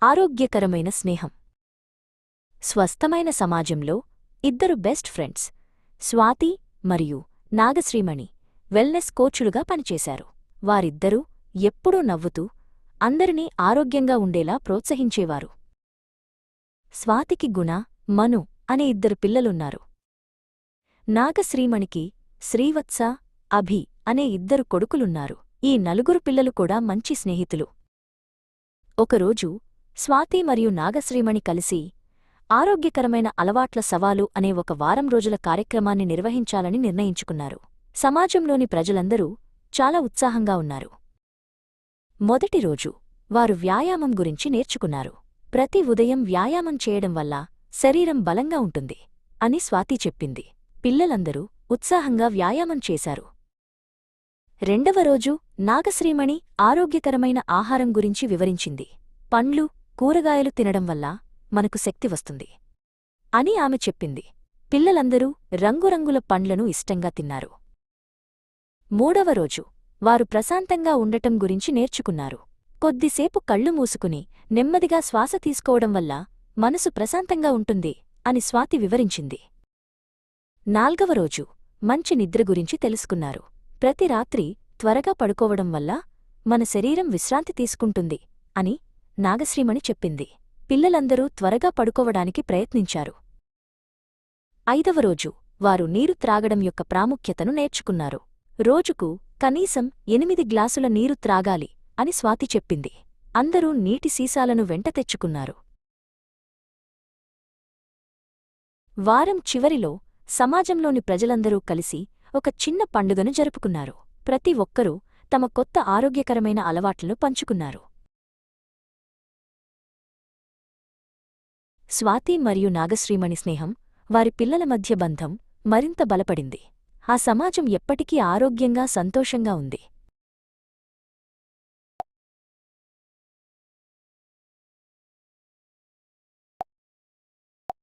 ఆరోగ్యకరమైన స్నేహం. స్వస్థమైన సమాజంలో ఇద్దరు బెస్ట్ ఫ్రెండ్స్ స్వాతి మరియు నాగశ్రీమణి వెల్నెస్ కోచులుగా పనిచేశారు. వారిద్దరూ ఎప్పుడూ నవ్వుతూ అందరినీ ఆరోగ్యంగా ఉండేలా ప్రోత్సహించేవారు. స్వాతికి గుణ, మను అనే ఇద్దరు పిల్లలున్నారు. నాగశ్రీమణికి శ్రీవత్స, అభి అనే ఇద్దరు కొడుకులున్నారు. ఈ నలుగురు పిల్లలు కూడా మంచి స్నేహితులు. ఒకరోజు స్వాతి మరియు నాగశ్రీమణి కలిసి ఆరోగ్యకరమైన అలవాట్ల సవాలు అనే ఒక వారం రోజుల కార్యక్రమాన్ని నిర్వహించాలని నిర్ణయించుకున్నారు. సమాజంలోని ప్రజలందరూ చాలా ఉత్సాహంగా ఉన్నారు. మొదటి రోజు వారు వ్యాయామం గురించి నేర్చుకున్నారు. ప్రతి ఉదయం వ్యాయామం చేయడం వల్ల శరీరం బలంగా ఉంటుంది అని స్వాతి చెప్పింది. పిల్లలందరూ ఉత్సాహంగా వ్యాయామం చేశారు. రెండవ రోజు నాగశ్రీమణి ఆరోగ్యకరమైన ఆహారం గురించి వివరించింది. పండ్లు, కూరగాయలు తినడం వల్ల మనకు శక్తి వస్తుంది అని ఆమె చెప్పింది. పిల్లలందరూ రంగురంగుల పండ్లను ఇష్టంగా తిన్నారు. మూడవ రోజు వారు ప్రశాంతంగా ఉండటం గురించి నేర్చుకున్నారు. కొద్దిసేపు కళ్ళు మూసుకుని నెమ్మదిగా శ్వాస తీసుకోవడం వల్ల మనసు ప్రశాంతంగా ఉంటుంది అని స్వాతి వివరించింది. నాల్గవ రోజు మంచి నిద్ర గురించి తెలుసుకున్నారు. ప్రతి రాత్రి త్వరగా పడుకోవడం వల్ల మన శరీరం విశ్రాంతి తీసుకుంటుంది అని నాగశ్రీమణి చెప్పింది. పిల్లలందరూ త్వరగా పడుకోవడానికి ప్రయత్నించారు. ఐదవ రోజు వారు నీరు త్రాగడం యొక్క ప్రాముఖ్యతను నేర్చుకున్నారు. రోజుకు కనీసం 8 గ్లాసుల నీరు త్రాగాలి అని స్వాతి చెప్పింది. అందరూ నీటి సీసాలను వెంట తెచ్చుకున్నారు. వారం చివరిలో సమాజంలోని ప్రజలందరూ కలిసి ఒక చిన్న పండుగను జరుపుకున్నారు. ప్రతి ఒక్కరూ తమ కొత్త ఆరోగ్యకరమైన అలవాట్లను పంచుకున్నారు. స్వాతి మరియు నాగశ్రీమణి స్నేహం, వారి పిల్లల మధ్య బంధం మరింత బలపడింది. ఆ సమాజం ఎప్పటికీ ఆరోగ్యంగా, సంతోషంగా ఉంది.